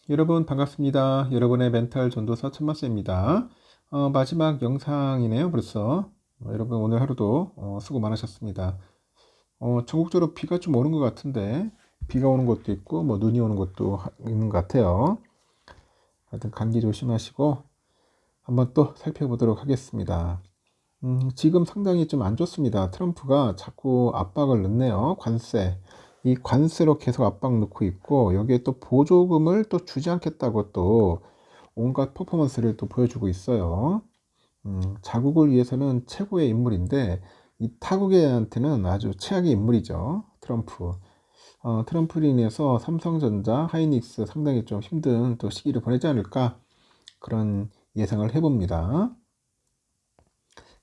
여러분 반갑습니다. 여러분의 멘탈 전도사 천마스입니다. 마지막 영상이네요 벌써. 여러분 오늘 하루도 수고 많으셨습니다. 전국적으로 비가 좀 오는 것 같은데, 비가 오는 곳도 있고 뭐 눈이 오는 곳도 있는 것 같아요. 하여튼 감기 조심하시고 한번 또 살펴보도록 하겠습니다. 지금 상당히 좀 안 좋습니다. 트럼프가 자꾸 압박을 넣네요. 관세. 이 관세로 계속 압박 넣고 있고, 여기에 또 보조금을 또 주지 않겠다고 또 온갖 퍼포먼스를 또 보여주고 있어요. 자국을 위해서는 최고의 인물인데, 이 타국애한테는 아주 최악의 인물이죠. 트럼프. 트럼프로 인해서 삼성전자, 하이닉스 상당히 좀 힘든 또 시기를 보내지 않을까, 그런 예상을 해봅니다.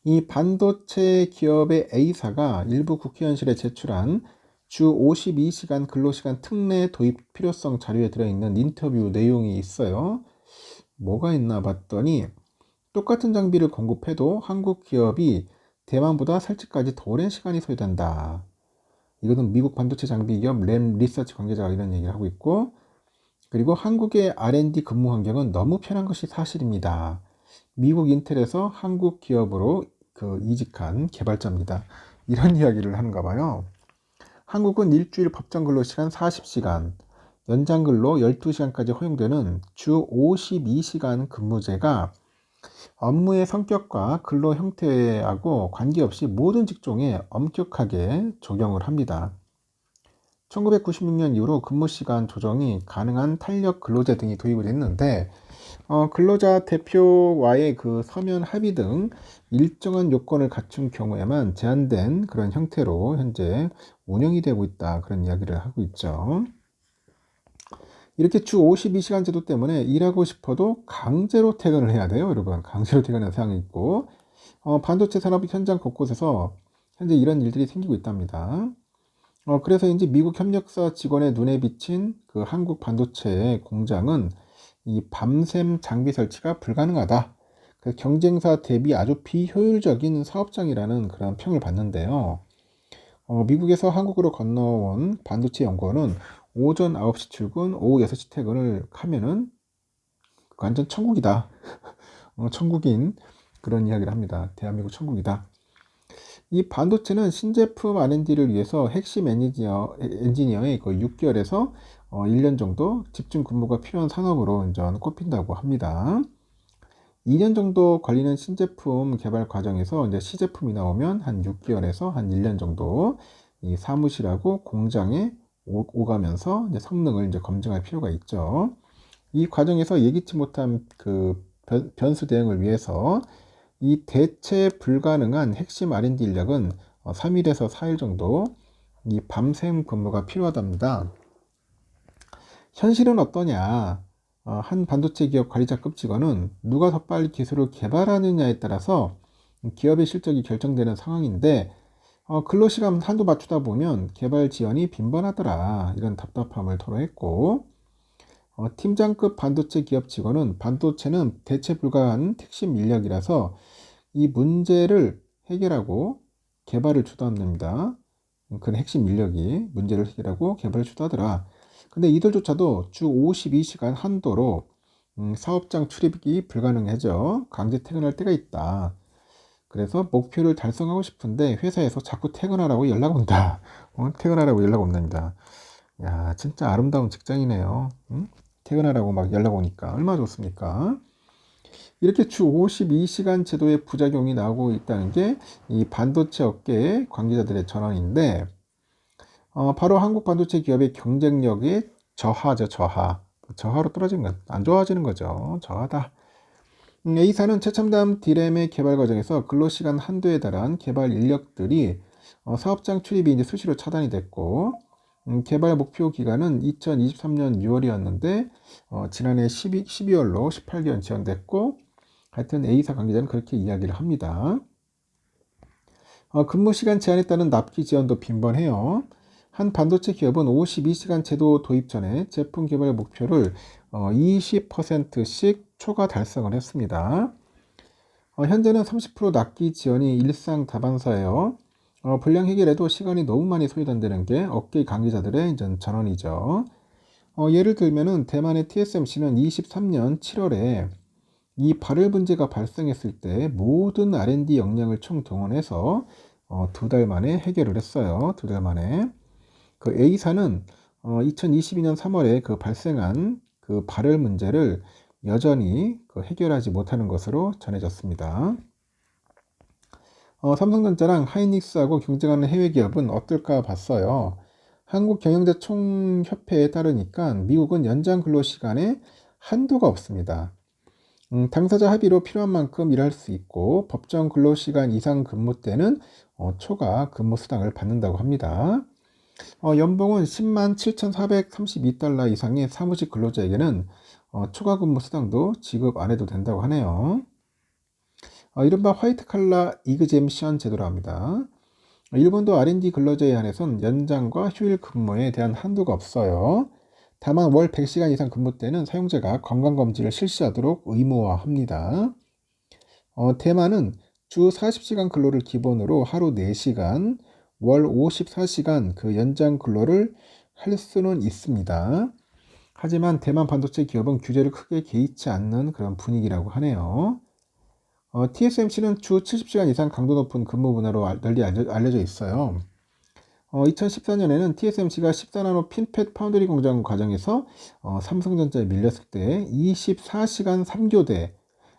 이 반도체 기업의 A사가 일부 국회의원실에 제출한 주 52시간 근로시간 특례 도입 필요성 자료에 들어있는 인터뷰 내용이 있어요. 뭐가 있나 봤더니, 똑같은 장비를 공급해도 한국 기업이 대만보다 설치까지 더 오랜 시간이 소요된다. 이거는 미국 반도체 장비 기업 램 리서치 관계자가 이런 얘기를 하고 있고, 그리고 한국의 R&D 근무 환경은 너무 편한 것이 사실입니다. 미국 인텔에서 한국 기업으로 이직한 개발자입니다. 이런 이야기를 하는가 봐요. 한국은 일주일 법정 근로시간 40시간, 연장 근로 12시간까지 허용되는 주 52시간 근무제가 업무의 성격과 근로 형태하고 관계없이 모든 직종에 엄격하게 적용을 합니다. 1996년 이후로 근무시간 조정이 가능한 탄력 근로제 등이 도입을 했는데, 근로자 대표와의 그 서면 합의 등 일정한 요건을 갖춘 경우에만 제한된 그런 형태로 현재 운영이 되고 있다, 그런 이야기를 하고 있죠. 이렇게 주 52시간 제도 때문에 일하고 싶어도 강제로 퇴근을 해야 돼요, 여러분. 강제로 퇴근하는 상황이 있고, 반도체 산업 현장 곳곳에서 현재 이런 일들이 생기고 있답니다. 그래서 이제 미국 협력사 직원의 눈에 비친 그 한국 반도체 공장은 이 밤샘 장비 설치가 불가능하다. 경쟁사 대비 아주 비효율적인 사업장이라는 그런 평을 받는데요. 미국에서 한국으로 건너온 반도체 연구원은 오전 9시 출근, 오후 6시 퇴근을 하면은 완전 천국이다. 천국인 그런 이야기를 합니다. 대한민국 천국이다. 이 반도체는 신제품 R&D를 위해서 핵심 엔지니어의 그 6개월에서 1년 정도 집중 근무가 필요한 산업으로 이제 꼽힌다고 합니다. 2년 정도 걸리는 신제품 개발 과정에서 이제 시제품이 나오면 한 6개월에서 한 1년 정도 이 사무실하고 공장에 오가면서 이제 성능을 이제 검증할 필요가 있죠. 이 과정에서 예기치 못한 그 변수 대응을 위해서 이 대체 불가능한 핵심 R&D 인력은 3일에서 4일 정도 이 밤샘 근무가 필요하답니다. 현실은 어떠냐? 한 반도체 기업 관리자급 직원은 누가 더 빨리 기술을 개발하느냐에 따라서 기업의 실적이 결정되는 상황인데, 근로시간 한도 맞추다 보면 개발 지원이 빈번하더라, 이런 답답함을 토로했고, 팀장급 반도체 기업 직원은 반도체는 대체 불가한 핵심 인력이라서 이 문제를 해결하고 개발을 주도합니다. 그런 핵심 인력이 문제를 해결하고 개발을 주도하더라. 근데 이들조차도 주 52시간 한도로 사업장 출입이 불가능해져 강제 퇴근할 때가 있다. 그래서 목표를 달성하고 싶은데 회사에서 자꾸 퇴근하라고 연락 온다. 퇴근하라고 연락 온답니다. 야, 진짜 아름다운 직장이네요. 응? 퇴근하라고 막 연락 오니까 얼마나 좋습니까? 이렇게 주 52시간 제도의 부작용이 나오고 있다는 게 이 반도체 업계의 관계자들의 전언인데, 바로 한국 반도체 기업의 경쟁력의 저하죠, 저하. 저하로 떨어지는 건 안 좋아지는 거죠. 저하다. A사는 최첨단 D램의 개발 과정에서 근로시간 한도에 달한 개발 인력들이 사업장 출입이 이제 수시로 차단이 됐고, 개발 목표 기간은 2023년 6월이었는데 지난해 12월로 18개월 지연됐고, 하여튼 A사 관계자는 그렇게 이야기를 합니다. 근무 시간 제한에 따른 납기 지연도 빈번해요. 한 반도체 기업은 52시간 제도 도입 전에 제품 개발 목표를 20%씩 초과 달성을 했습니다. 현재는 30% 납기 지연이 일상 다반사예요. 불량 해결에도 시간이 너무 많이 소요된다는 게 업계 관계자들의 전언이죠. 예를 들면은 대만의 TSMC는 23년 7월에 이 발열 문제가 발생했을 때 모든 R&D 역량을 총동원해서 2달 만에 해결을 했어요. 2달 만에. 그 A사는 2022년 3월에 그 발생한 그 발열 문제를 여전히 그 해결하지 못하는 것으로 전해졌습니다. 삼성전자랑 하이닉스하고 경쟁하는 해외 기업은 어떨까 봤어요. 한국경영자총협회에 따르니까 미국은 연장 근로시간에 한도가 없습니다. 당사자 합의로 필요한 만큼 일할 수 있고 법정 근로시간 이상 근무 때는 초과 근무 수당을 받는다고 합니다. 연봉은 10만 7,432달러 이상의 사무직 근로자에게는 초과 근무 수당도 지급 안 해도 된다고 하네요. 이른바 화이트 칼라 이그젬션 제도로 합니다. 일본도 R&D 근로자에 한해선 연장과 휴일 근무에 대한 한도가 없어요. 다만 월 100시간 이상 근무 때는 사용자가 건강검진을 실시하도록 의무화합니다. 대만은 주 40시간 근로를 기본으로 하루 4시간, 월 54시간 그 연장 근로를 할 수는 있습니다. 하지만 대만 반도체 기업은 규제를 크게 개의치 않는 그런 분위기라고 하네요. TSMC는 주 70시간 이상 강도 높은 근무 문화로 널리 알려져 있어요. 2014년에는 TSMC가 14나노 핀팻 파운드리 공장 과정에서 삼성전자에 밀렸을 때 24시간 3교대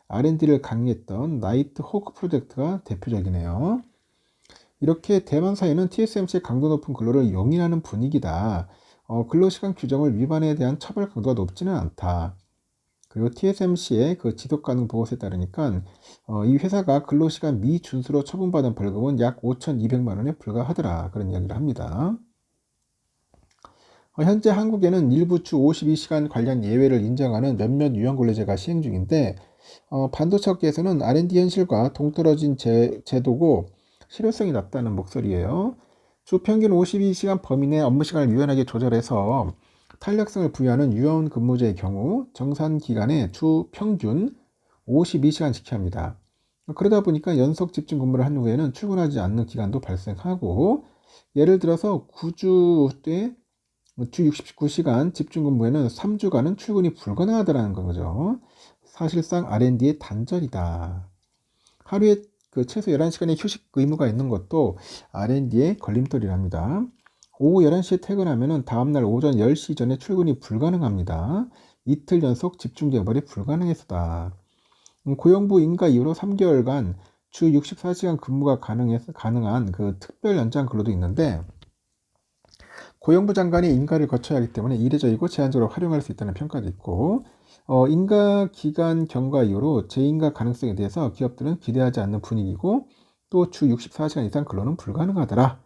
R&D를 강의했던 나이트 호크 프로젝트가 대표적이네요. 이렇게 대만 사회는 TSMC의 강도 높은 근로를 용인하는 분위기다. 근로시간 규정을 위반에 대한 처벌 강도가 높지는 않다. 그리고 TSMC의 그 지속가능 보고서에 따르니까 이 회사가 근로시간 미준수로 처분받은 벌금은 약 5,200만 원에 불과하더라. 그런 이야기를 합니다. 현재 한국에는 일부 주 52시간 관련 예외를 인정하는 몇몇 유형 근로제가 시행 중인데 반도체 업계에서는 R&D 현실과 동떨어진 제도고 실효성이 낮다는 목소리예요. 주 평균 52시간 범위 내 업무 시간을 유연하게 조절해서 탄력성을 부여하는 유연 근무제의 경우 정산 기간에 주 평균 52시간 지켜야 합니다. 그러다 보니까 연속 집중 근무를 한 후에는 출근하지 않는 기간도 발생하고 예를 들어서 9주 때 주 69시간 집중 근무에는 3주간은 출근이 불가능하다는 거죠. 사실상 R&D의 단절이다. 하루에 그 최소 11시간의 휴식 의무가 있는 것도 R&D의 걸림돌이랍니다. 오후 11시에 퇴근하면 다음날 오전 10시 전에 출근이 불가능합니다. 이틀 연속 집중 개발이 불가능해서다. 고용부 인가 이후로 3개월간 주 64시간 근무가 가능한 그 특별 연장 근로도 있는데 고용부 장관이 인가를 거쳐야 하기 때문에 이례적이고 제한적으로 활용할 수 있다는 평가도 있고 인가 기간 경과 이후로 재인가 가능성에 대해서 기업들은 기대하지 않는 분위기고 또 주 64시간 이상 근로는 불가능하더라.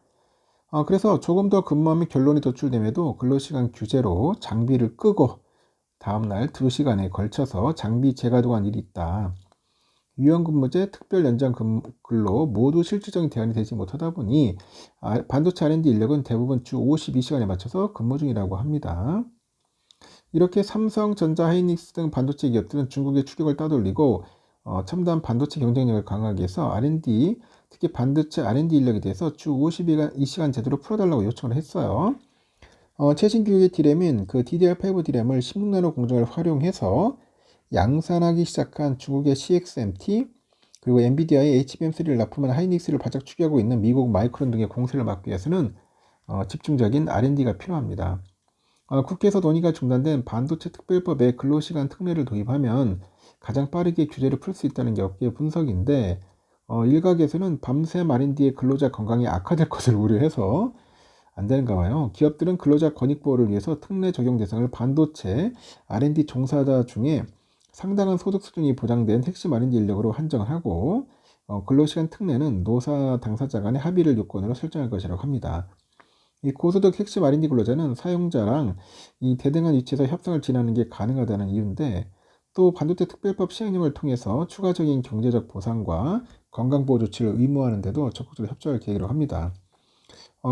그래서 조금 더 근무하면 결론이 도출됨에도 근로시간 규제로 장비를 끄고 다음날 2시간에 걸쳐서 장비 재가동한 일이 있다. 유연근무제, 특별 연장 근로 모두 실질적인 대안이 되지 못하다 보니 반도체 R&D 인력은 대부분 주 52시간에 맞춰서 근무 중이라고 합니다. 이렇게 삼성전자, 하이닉스 등 반도체 기업들은 중국의 추격을 따돌리고 첨단 반도체 경쟁력을 강화하기 위해서 R&D, 특히 반도체 R&D 인력에 대해서 주 52시간 제대로 풀어달라고 요청을 했어요. 최신 교육의 D램인 그 DDR5 D램을 16나노 공정을 활용해서 양산하기 시작한 중국의 CXMT 그리고 엔비디아의 HBM3를 납품한 하이닉스를 바짝 추격하고 있는 미국 마이크론 등의 공세를 막기 위해서는 집중적인 R&D가 필요합니다. 국회에서 논의가 중단된 반도체 특별법에 근로시간 특례를 도입하면 가장 빠르게 규제를 풀 수 있다는 게 업계의 분석인데 일각에서는 밤샘 R&D의 근로자 건강이 악화될 것을 우려해서 안 되는가 봐요. 기업들은 근로자 권익 보호를 위해서 특례 적용 대상을 반도체 R&D 종사자 중에 상당한 소득 수준이 보장된 핵심 R&D 인력으로 한정하고 근로시간 특례는 노사 당사자 간의 합의를 요건으로 설정할 것이라고 합니다. 이 고소득 핵심 R&D 근로자는 사용자랑 이 대등한 위치에서 협상을 진행하는 게 가능하다는 이유인데 또 반도체 특별법 시행령을 통해서 추가적인 경제적 보상과 건강보호 조치를 의무화하는 데도 적극적으로 협조할 계획이라고 합니다.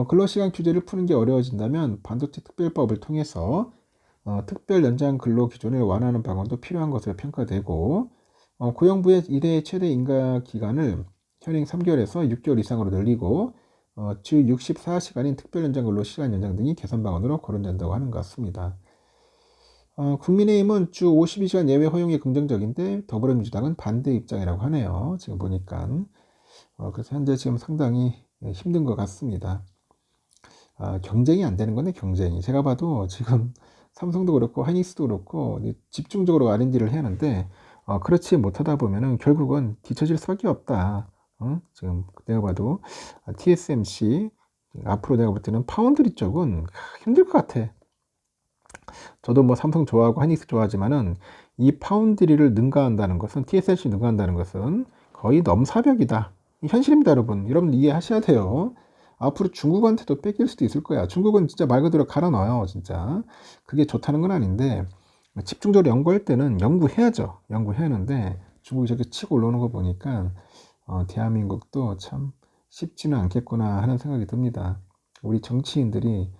근로시간 규제를 푸는 게 어려워진다면 반도체 특별법을 통해서 특별 연장 근로 기준을 완화하는 방안도 필요한 것으로 평가되고 고용부의 일회 최대 인가 기간을 현행 3개월에서 6개월 이상으로 늘리고 주 64시간인 특별 연장 근로 시간 연장 등이 개선 방안으로 거론된다고 하는 것 같습니다. 국민의힘은 주 52시간 예외 허용이 긍정적인데 더불어민주당은 반대 입장이라고 하네요. 지금 보니까. 그래서 현재 지금 상당히 힘든 것 같습니다. 경쟁이 안 되는 거네, 경쟁이. 제가 봐도 지금 삼성도 그렇고 하이닉스도 그렇고 집중적으로 R&D를 해야 하는데 그렇지 못하다 보면은 결국은 뒤처질 수밖에 없다. 지금 내가 봐도 TSMC 앞으로 내가 볼 때는 파운드리 쪽은 힘들 것 같아. 저도 뭐 삼성 좋아하고 하이닉스 좋아하지만은 이 파운드리를 능가한다는 것은 TSMC 능가한다는 것은 거의 넘사벽이다. 현실입니다, 여러분. 여러분 이해하셔야 돼요. 앞으로 중국한테도 뺏길 수도 있을 거야. 중국은 진짜 말 그대로 갈아 넣어요, 진짜. 그게 좋다는 건 아닌데 집중적으로 연구할 때는 연구해야죠. 연구해야 하는데 중국이 저렇게 치고 올라오는 거 보니까 대한민국도 참 쉽지는 않겠구나 하는 생각이 듭니다. 우리 정치인들이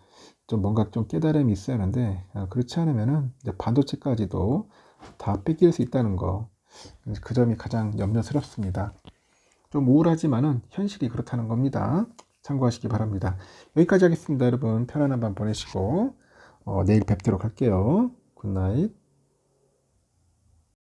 좀 뭔가 좀 깨달음이 있어야 하는데 그렇지 않으면은 이제 반도체까지도 다 뺏길 수 있다는 거, 그 점이 가장 염려스럽습니다. 좀 우울하지만은 현실이 그렇다는 겁니다. 참고하시기 바랍니다. 여기까지 하겠습니다. 여러분 편안한 밤 보내시고 내일 뵙도록 할게요. 굿나잇.